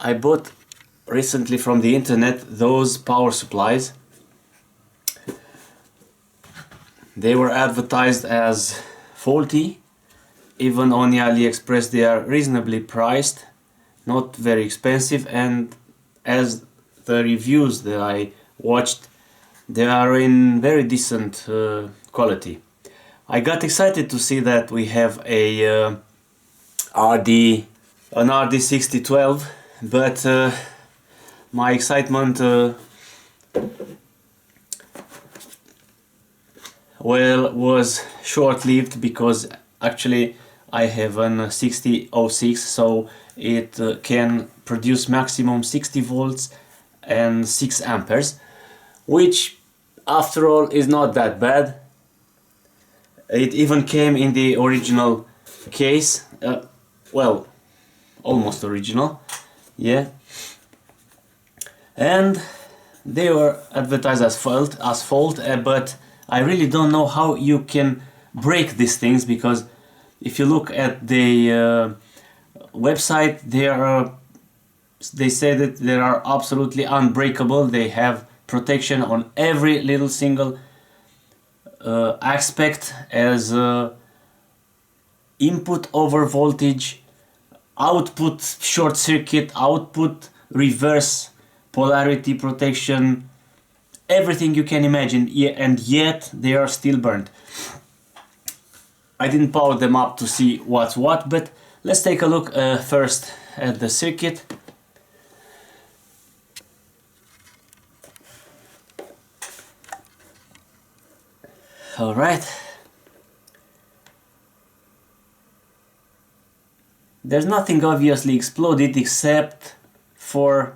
I bought recently from the internet those power supplies. They were advertised as faulty. Even on the AliExpress they are reasonably priced, not very expensive, and as the reviews that I watched, they are in very decent quality. I got excited to see that we have an RD6012, but my excitement was short-lived, because actually I have an 6006, so it can produce maximum 60 volts and 6 amperes, which after all is not that bad. It even came in the original case, well, almost original, yeah. And they were advertised as fault, but I really don't know how you can break these things, because if you look at the website, they say that they are absolutely unbreakable. They have protection on every little single aspect, as input over voltage, output short circuit, output reverse polarity protection, everything you can imagine, and yet they are still burnt. I didn't power them up to see what's what, but let's take a look first at the circuit. Alright. There's nothing obviously exploded except for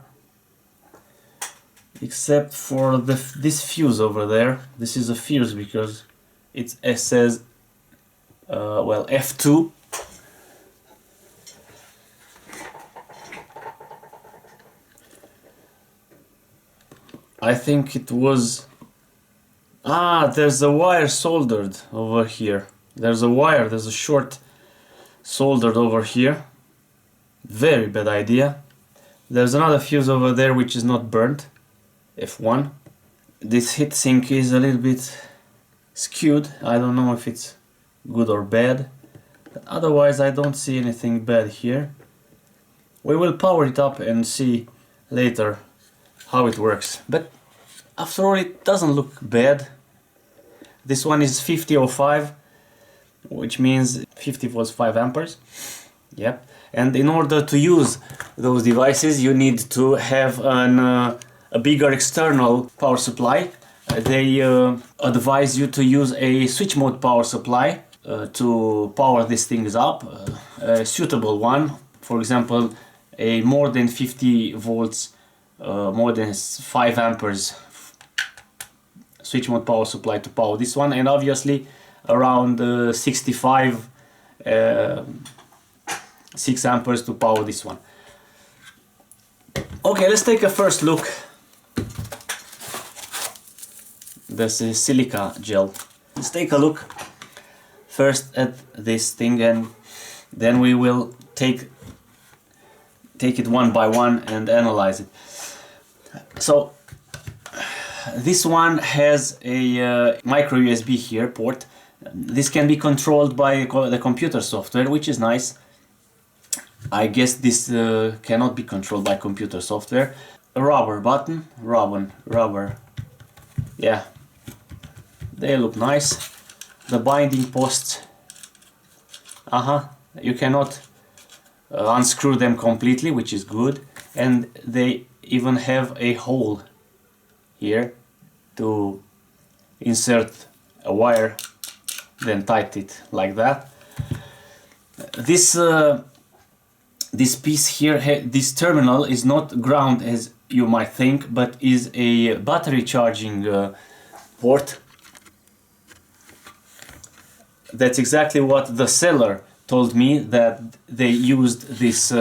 this fuse over there. This is a fuse because it says well, F2. I think it was... there's a wire soldered over here. There's a short soldered over here. Very bad idea. There's another fuse over there which is not burnt. F1. This heatsink is a little bit skewed. I don't know if it's good or bad, but otherwise I don't see anything bad here. We will power it up and see later how it works, but after all it doesn't look bad. This one is 5005, which means 50 volts 5 amperes. Yep. And in order to use those devices you need to have a bigger external power supply. They advise you to use a switch mode power supply to power these things up, a suitable one, for example a more than 50 volts, more than 5 amperes switch mode power supply to power this one, and obviously around 65 6 amperes to power this one. Okay, let's take a first look. This is silica gel. Let's take a look first at this thing, and then we will take it one by one and analyze it. So this one has a micro USB here port. This can be controlled by the computer software, which is nice. I guess this cannot be controlled by computer software. A rubber button, rubber, yeah, they look nice. The binding posts, you cannot unscrew them completely, which is good, and they even have a hole here to insert a wire, then tighten it like that. This piece here, this terminal is not ground as you might think, but is a battery charging port. That's exactly what the seller told me, that they used these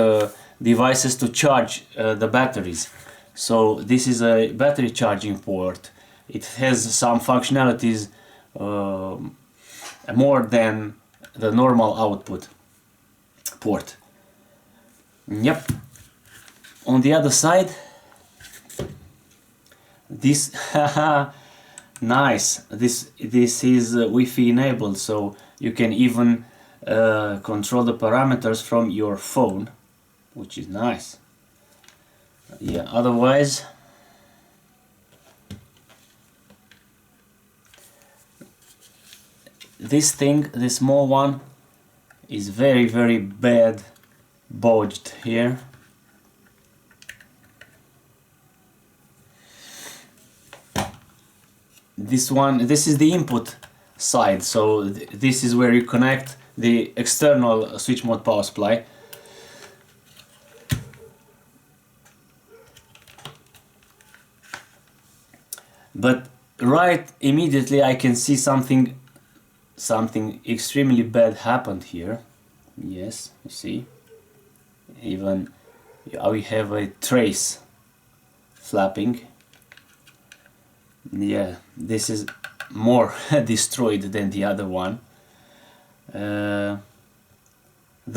devices to charge the batteries. So this is a battery charging port. It has some functionalities more than the normal output port. Yep. On the other side, this nice, this is Wi-Fi enabled, so you can even control the parameters from your phone, which is nice. Yeah, otherwise this thing, the small one, is very bad bodged here. This one, this is the input side, so this is where you connect the external switch mode power supply. But right immediately I can see something extremely bad happened here. Yes, you see, even we have a trace flapping. Yeah, this is more destroyed than the other one. The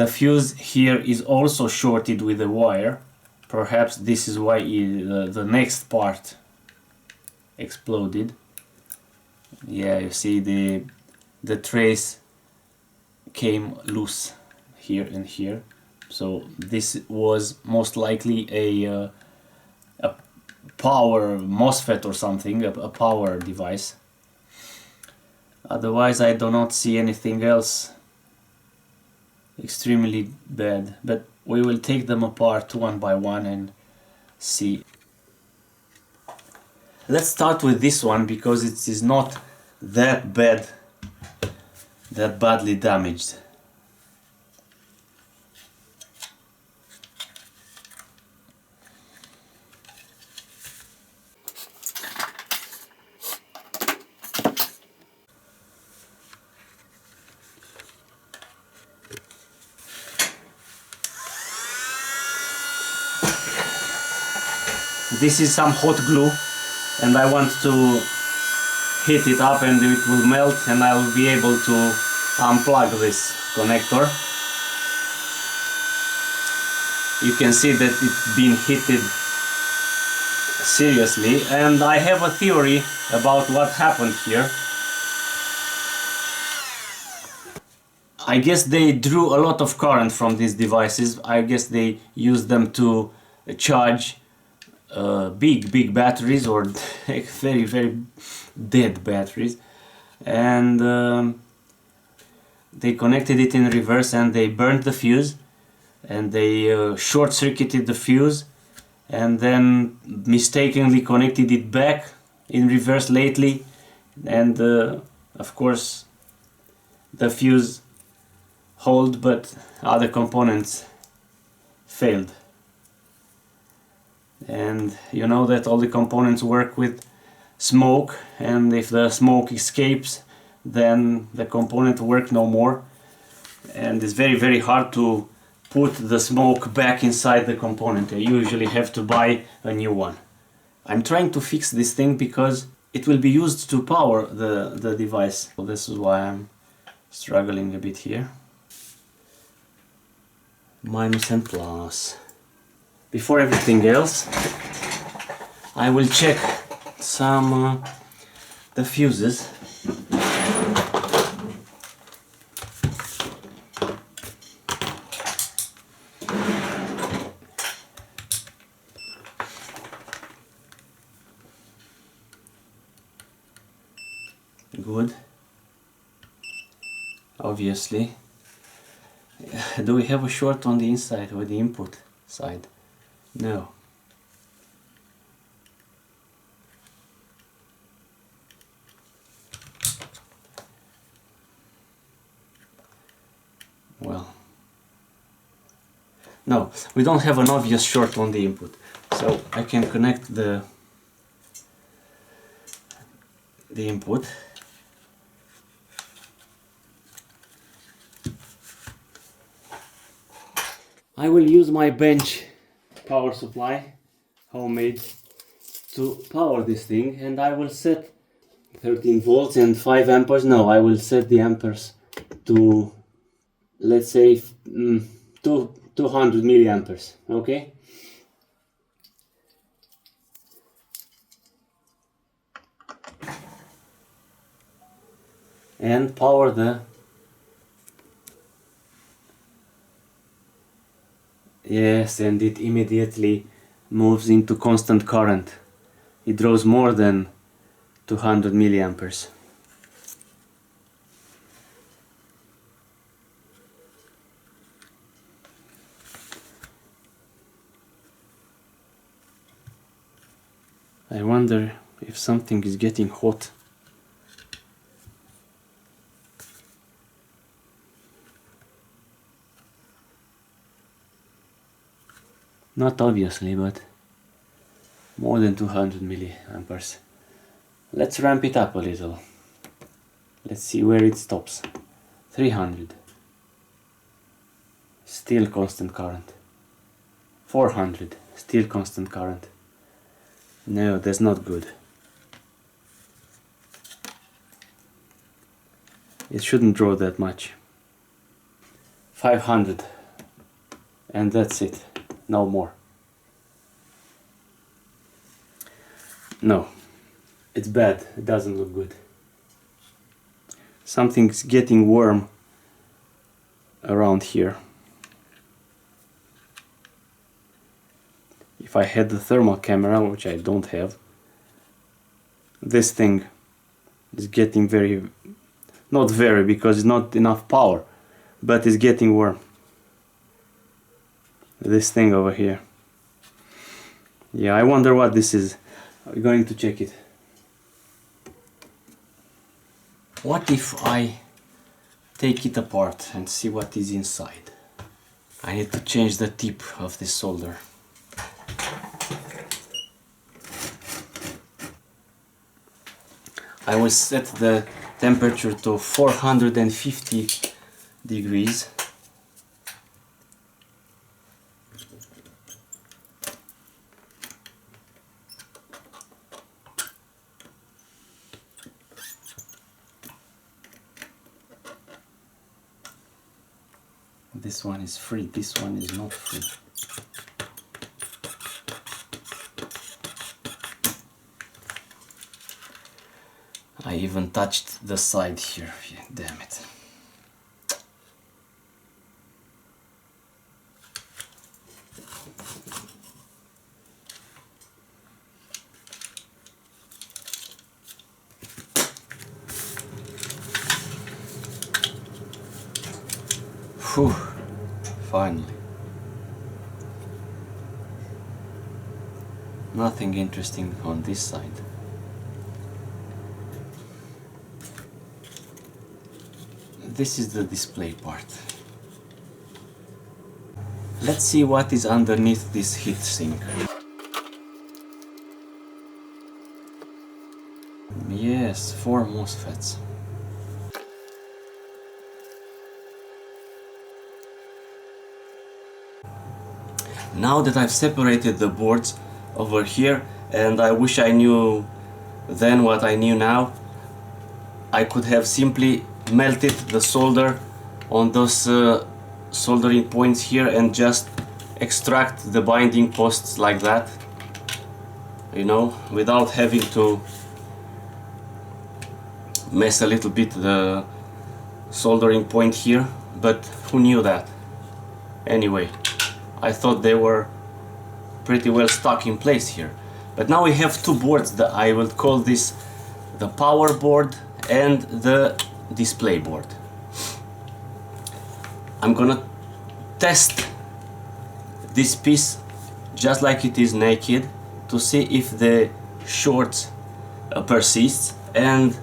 fuse here is also shorted with a wire. Perhaps this is why the next part exploded. Yeah, you see the trace came loose here and here. So this was most likely a power MOSFET or something, a power device. Otherwise I do not see anything else extremely bad, but we will take them apart one by one and see. Let's start with this one because it is not that bad, that badly damaged. This is some hot glue and I want to heat it up and it will melt and I will be able to unplug this connector. You can see that it's been heated seriously, and I have a theory about what happened here. I guess they drew a lot of current from these devices. I guess they used them to charge big batteries or very dead batteries, and they connected it in reverse and they burned the fuse and they short-circuited the fuse and then mistakenly connected it back in reverse lately, and of course the fuse held but other components failed. And you know that all the components work with smoke, and if the smoke escapes then the component work no more, and it's very hard to put the smoke back inside the component. I usually have to buy a new one. I'm trying to fix this thing because it will be used to power the device. So this is why I'm struggling a bit here. Minus and plus. Before everything else, I will check some the fuses. Good. Obviously. Do we have a short on the inside or the input side? No. Well, no, we don't have an obvious short on the input, so I can connect the input. I will use my bench power supply, homemade, to power this thing, and I will set 13 volts and 5 amperes. No, I will set the amperes to, let's say, 200 milliamperes, okay? and power the, yes, and it immediately moves into constant current. It draws more than 200 milliamperes. I wonder if something is getting hot. Not obviously, but more than 200 milliamperes. Let's ramp it up a little. Let's see where it stops. 300. Still constant current. 400. Still constant current. No, that's not good. It shouldn't draw that much. 500. And that's it. No more. No. It's bad. It doesn't look good. Something's getting warm around here. If I had the thermal camera, which I don't have, this thing is getting not very, because it's not enough power, but it's getting warm. This thing over here. Yeah, I wonder what this is. I'm going to check it. What if I take it apart and see what is inside? I need to change the tip of this solder. I will set the temperature to 450 degrees. This one is free, this one is not free. I even touched the side here, yeah, damn it. Whew, finally. Nothing interesting on this side. This is the display part. Let's see what is underneath this heatsink. Yes, 4 MOSFETs. Now that I've separated the boards over here, and I wish I knew then what I knew now, I could have simply melted the solder on those soldering points here and just extract the binding posts like that, you know, without having to mess a little bit the soldering point here. But who knew that? Anyway, I thought they were pretty well stuck in place here. But now we have two boards that I will call this the power board and the display board. I'm gonna test this piece just like it is naked to see if the short persists, and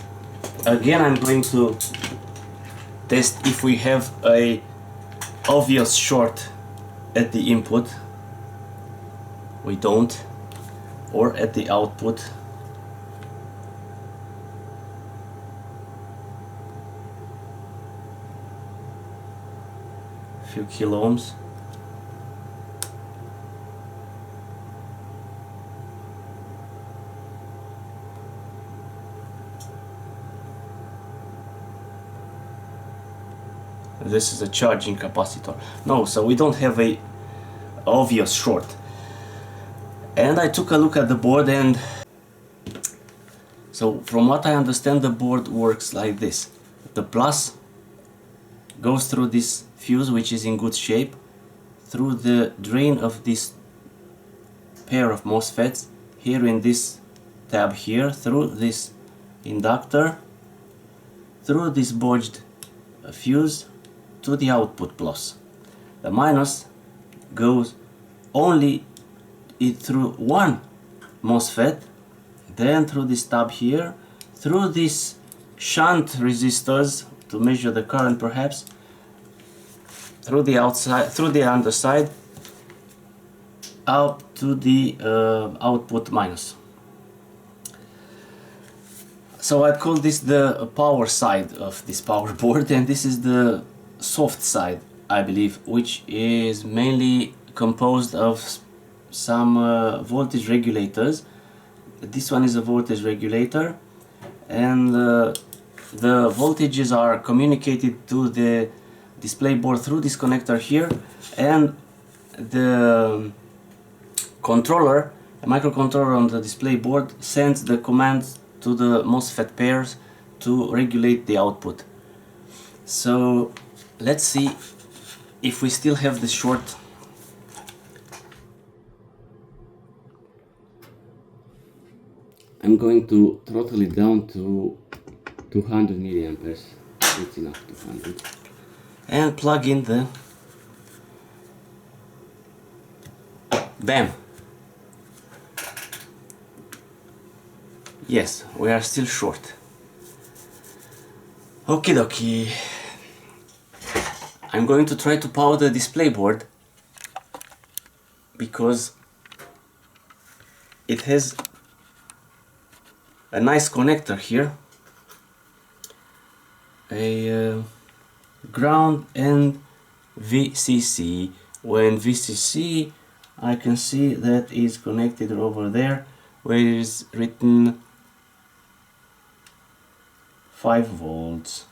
again I'm going to test if we have a obvious short at the input. We don't, or at the output. Few kilo ohms. This is a charging capacitor. No, so we don't have a obvious short. And I took a look at the board, and so from what I understand, the board works like this. The plus goes through this fuse, which is in good shape, through the drain of this pair of MOSFETs here in this tab here, through this inductor, through this bodged fuse to the output plus. The minus goes only through one MOSFET, then through this tab here, through these shunt resistors to measure the current perhaps, through the outside, through the underside, out to the output minus. So I call this the power side of this power board, and this is the soft side, I believe, which is mainly composed of some voltage regulators. This one is a voltage regulator, and the voltages are communicated to the display board through this connector here, and the controller, a microcontroller on the display board, sends the commands to the MOSFET pairs to regulate the output. So let's see if we still have the short. I'm going to throttle it down to 200 milliamperes. It's enough, 200. And plug in the BAM. Yes, we are still short. Okie dokie. I'm going to try to power the display board because it has a nice connector here, a ground and VCC. When VCC, I can see that is connected over there where it is written 5 volts.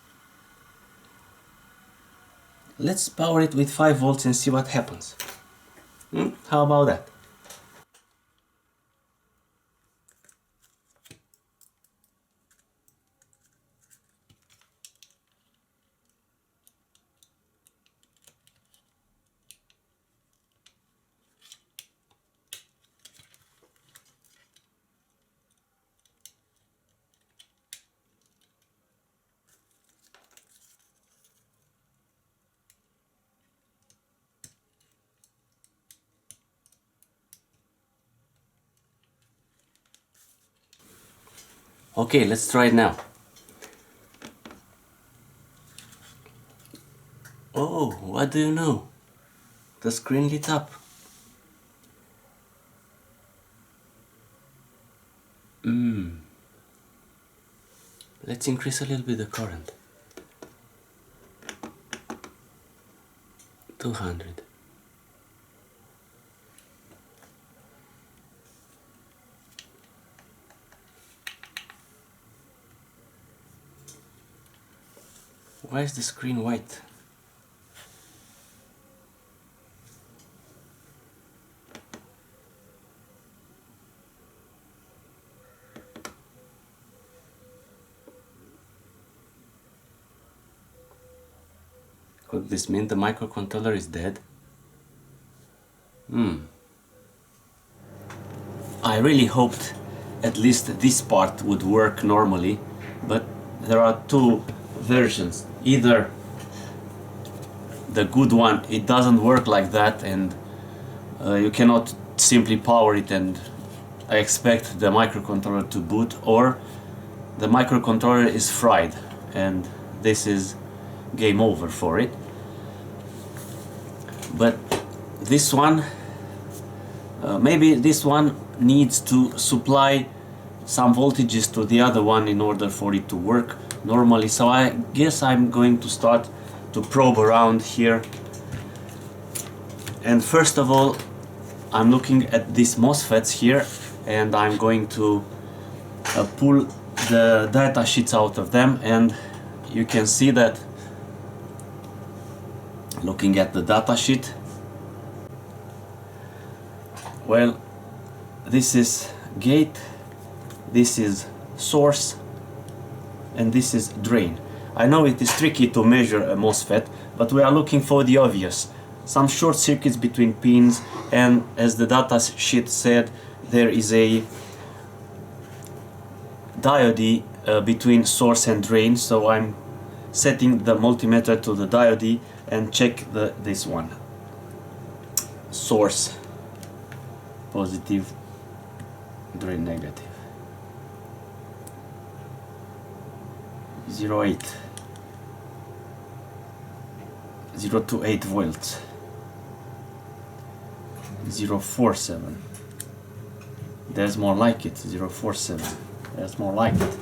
Let's power it with 5 volts and see what happens. How about that? Okay, let's try it now. Oh, what do you know? The screen lit up. Let's increase a little bit the current. 200. Why is the screen white? Could this mean the microcontroller is dead? I really hoped at least this part would work normally, but there are two versions. Either the good one, it doesn't work like that, and you cannot simply power it and expect the microcontroller to boot, or the microcontroller is fried and this is game over for it. But this one, maybe this one needs to supply some voltages to the other one in order for it to work normally. So I guess I'm going to start to probe around here, and first of all I'm looking at these MOSFETs here, and I'm going to pull the data sheets out of them, and you can see that looking at the data sheet, well, this is gate, this is source, and this is drain. I know it is tricky to measure a MOSFET, but we are looking for the obvious. Some short circuits between pins, and as the data sheet said, there is a diode between source and drain, so I'm setting the multimeter to the diode and check this one. Source positive, drain negative. 0.8 0.28 volts. 0.47. There's more like it. 0.47. There's more like it.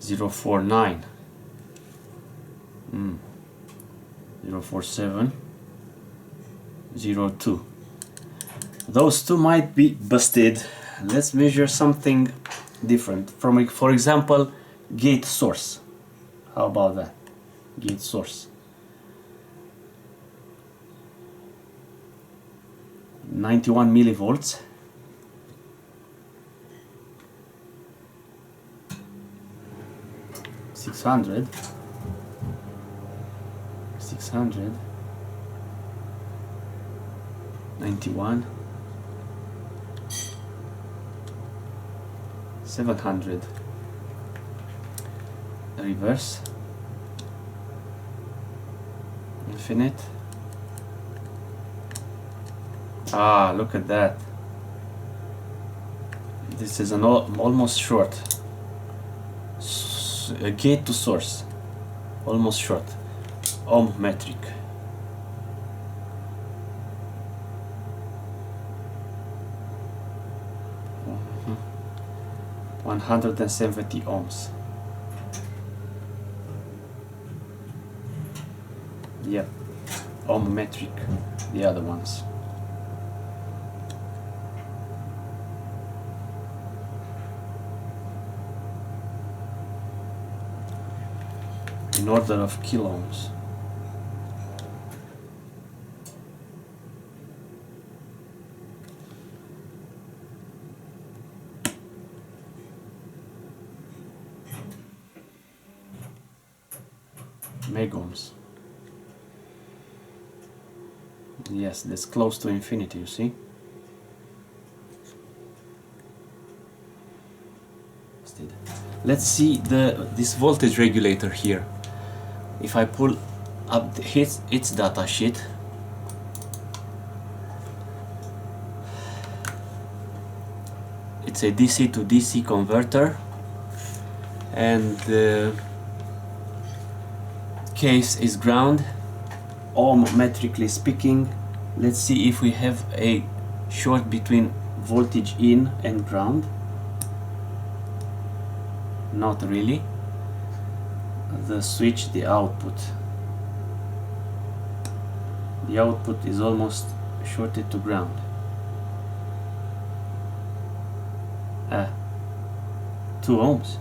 0.49. 0.47. 0.2. Those two might be busted. Let's measure something different. For example, gate source. How about that? Gate source. 91 millivolts. 600. 91. 700. Reverse. Infinite. Ah, look at that. This is an almost short. A gate to source. Almost short. Ohm metric. 170 ohms. Yep, ohm metric, the other ones. In order of kilo ohms. Megohms. Yes, that's close to infinity, you see. Let's see this voltage regulator here. If I pull up its data sheet, it's a DC to DC converter, and the case is ground, ohm metrically speaking. Let's see if we have a short between voltage in and ground. Not really. The switch, the output is almost shorted to ground. 2 ohms.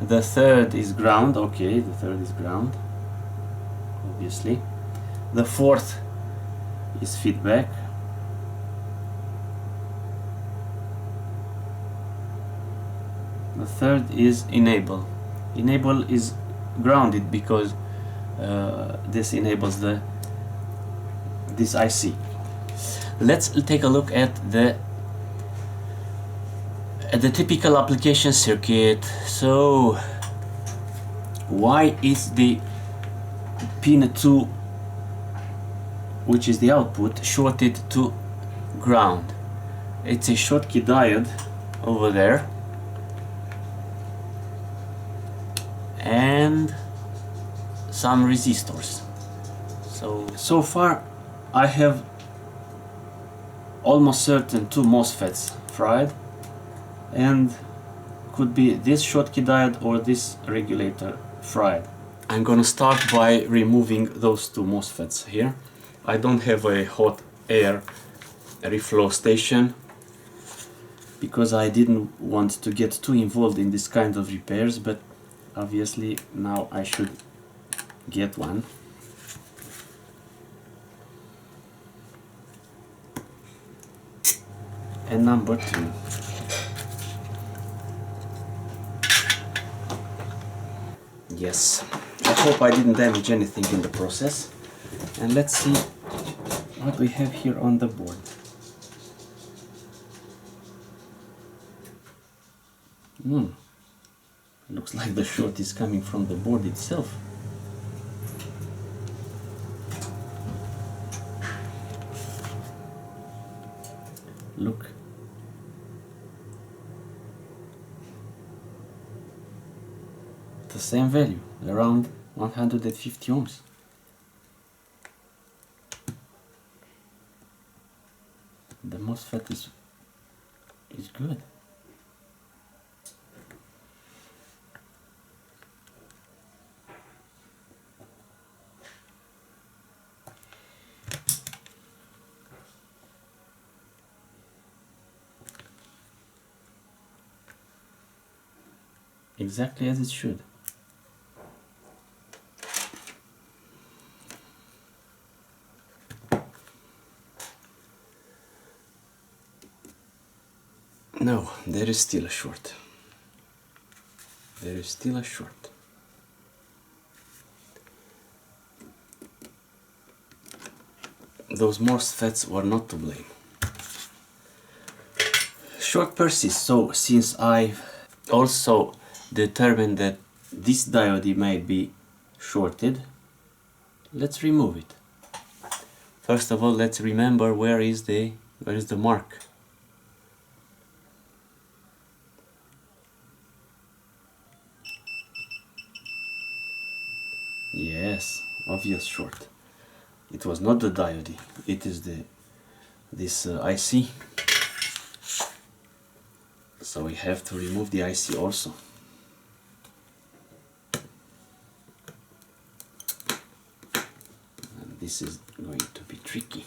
The third is ground. Okay, the third is ground, obviously. The fourth is feedback. The third is enable. Enable is grounded because this enables this IC. Let's take a look at the typical application circuit. So why is the pin 2, which is the output, shorted to ground? It's a Schottky diode over there, and some resistors. So far I have almost certain 2 MOSFETs fried, and could be this Schottky diode or this regulator fried. I'm gonna start by removing those 2 MOSFETs here. I don't have a hot air reflow station because I didn't want to get too involved in this kind of repairs, but obviously now I should get one. And number 2. Yes, I hope I didn't damage anything in the process. And let's see what we have here on the board. Looks like the short is coming from the board itself. Look. The same value, around 150 ohms. The MOSFET is good. Exactly as it should. No, there is still a short. There is still a short. Those MOSFETs were not to blame. Short persists, so since I've also determined that this diode may be shorted, let's remove it. First of all, let's remember where is the mark. Yes, obvious short. It was not the diode, it is this IC. So we have to remove the IC also. And this is going to be tricky.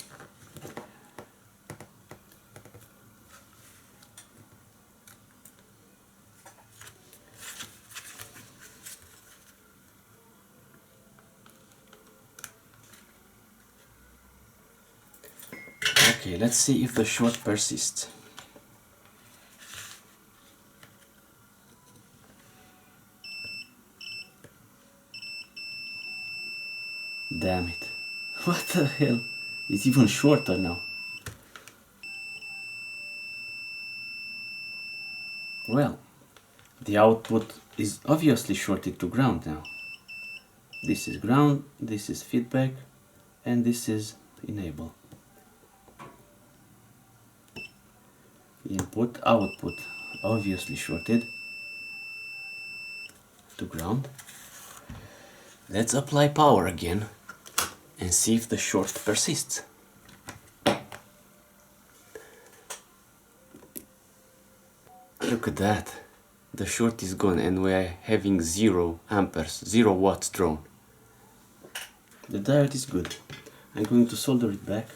Okay, let's see if the short persists. Damn it. What the hell? It's even shorter now. Well, the output is obviously shorted to ground now. This is ground, this is feedback, and this is enable. Input, output, obviously shorted to ground. Let's apply power again and see if the short persists. Look at that. The short is gone and we are having 0 amperes, 0 watts drawn. The diode is good. I'm going to solder it back.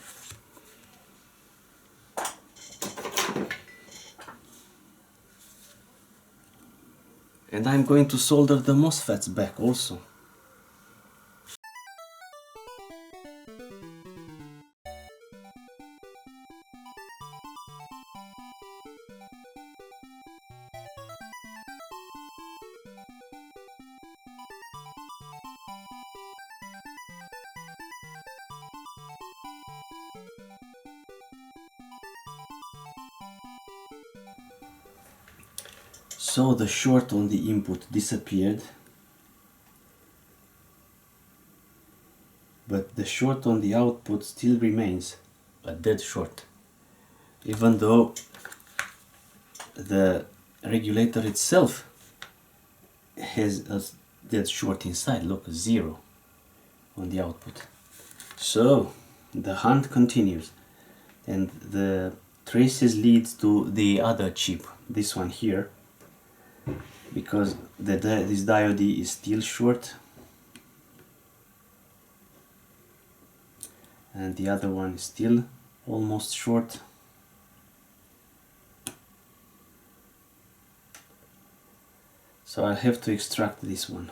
And I'm going to solder the MOSFETs back also. So the short on the input disappeared, but the short on the output still remains a dead short, even though the regulator itself has a dead short inside. Look, 0 on the output. So the hunt continues, and the traces lead to the other chip, this one here, because this diode is still short and the other one is still almost short. So I'll have to extract this one.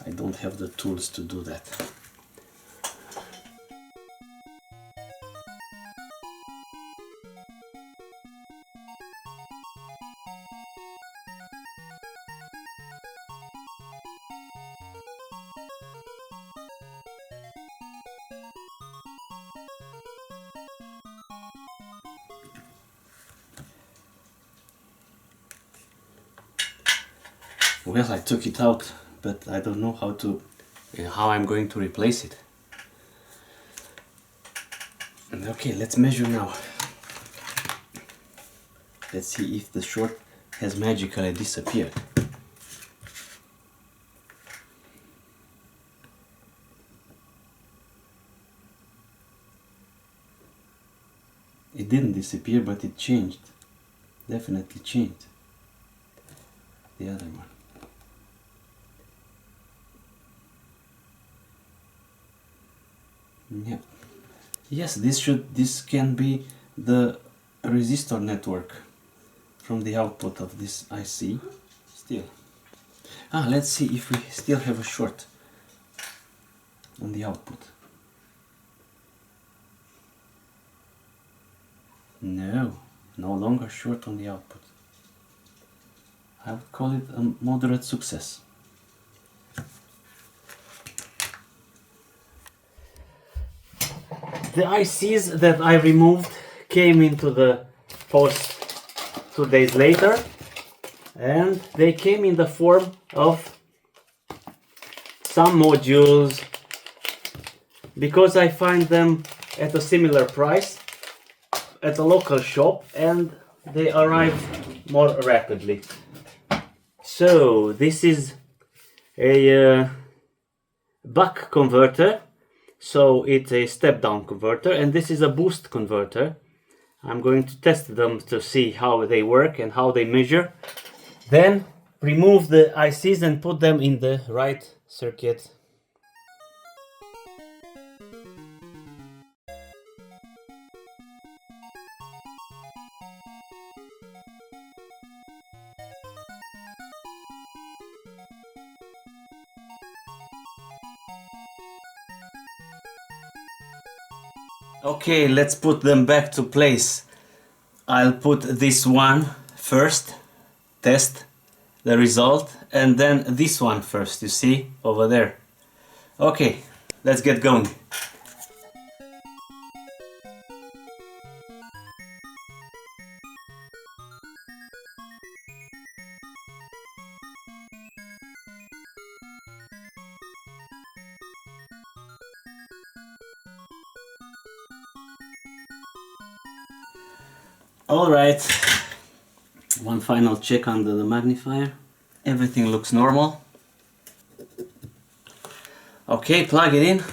I don't have the tools to do that. Well, I took it out, but I don't know how I'm going to replace it. Okay, let's measure now. Let's see if the short has magically disappeared. It didn't disappear, but it changed. Definitely changed. The other one. Yeah. Yes, this can be the resistor network from the output of this IC. Still. Let's see if we still have a short on the output. No, no longer short on the output. I would call it a moderate success. The ICs that I removed came into the post 2 days later, and they came in the form of some modules, because I find them at a similar price at a local shop and they arrive more rapidly. So this is a buck converter, so it's a step down converter, and this is a boost converter. I'm going to test them to see how they work and how they measure, then remove the ICs and put them in the right circuit. Okay, let's put them back to place. I'll put this one first, test the result, and then this one first, you see, over there. Okay, let's get going. Alright, one final check under the magnifier. Everything looks normal. Okay, plug it in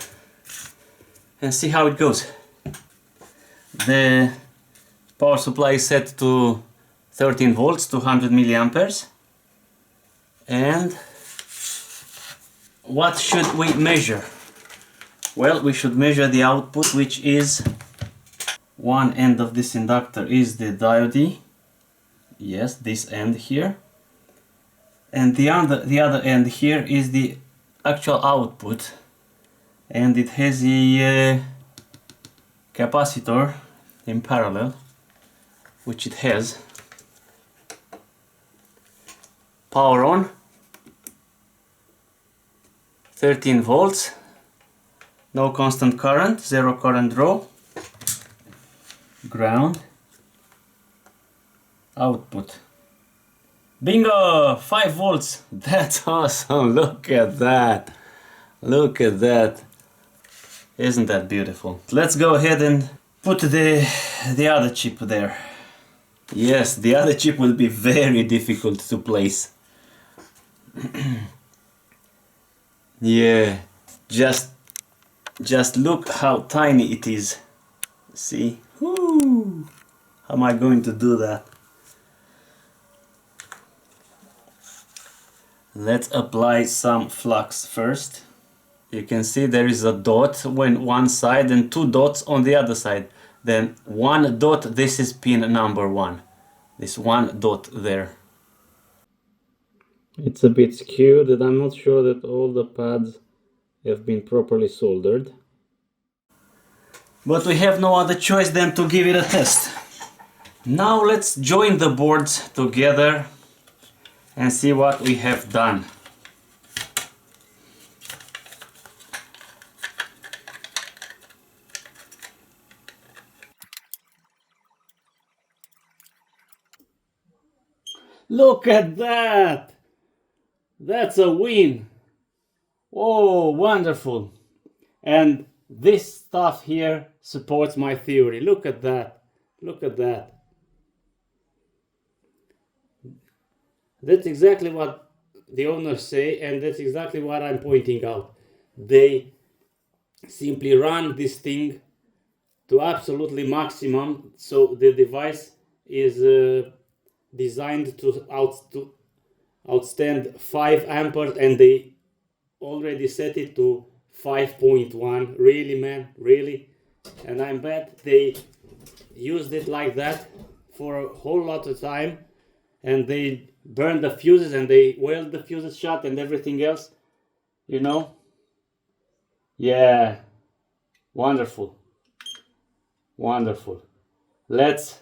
and see how it goes. The power supply is set to 13 volts, 200 milliamperes. And what should we measure? Well, we should measure the output, which is one end of this inductor is the diode. Yes, this end here. And the other end here is the actual output. And it has a capacitor in parallel, which it has. Power on, 13 volts, no constant current, zero current draw. Ground, output. Bingo! 5 volts! That's awesome! Look at that! Look at that! Isn't that beautiful? Let's go ahead and put the other chip there. Yes, the other chip will be very difficult to place. Yeah, just look how tiny it is. See? Woo! How am I going to do that? Let's apply some flux first. You can see there is a dot on one side and 2 dots on the other side. Then 1 dot, this is pin number 1. This 1 dot there. It's a bit skewed and I'm not sure that all the pads have been properly soldered. But we have no other choice than to give it a test. Now let's join the boards together and see what we have done. Look at that! That's a win. Oh, wonderful. And this stuff here supports my theory. Look at that. Look at that. That's exactly what the owners say, and that's exactly what I'm pointing out. They simply run this thing to absolutely maximum, so the device is designed to outstand 5 amperes, and they already set it to 5.1. Really, man, really? And I bet they used it like that for a whole lot of time, and they burned the fuses and they weld the fuses shut and everything else, you know? Yeah, wonderful, wonderful. Let's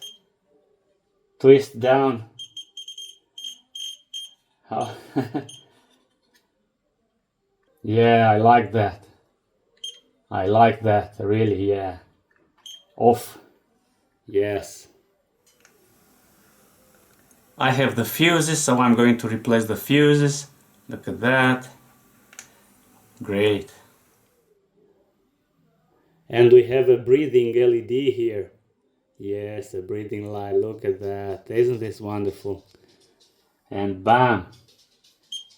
twist down. How yeah, I like that. I like that, really, yeah. Off. Yes. I have the fuses, so I'm going to replace the fuses. Look at that. Great. And we have a breathing LED here. Yes, a breathing light. Look at that. Isn't this wonderful? And bam.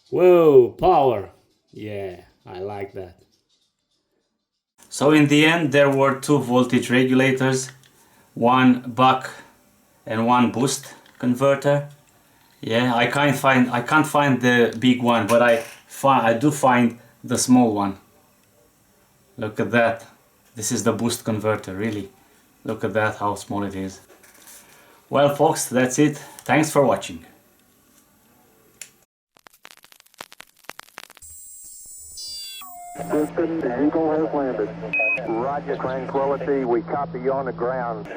Whoa, power. Yeah, I like that. So in the end there were 2 voltage regulators, one buck and one boost converter. Yeah, I can't find the big one, but I do find the small one. Look at that. This is the boost converter, really. Look at that, how small it is. Well folks, that's it. Thanks for watching. Houston, the Eagle has landed. Roger, Tranquility. We copy you on the ground.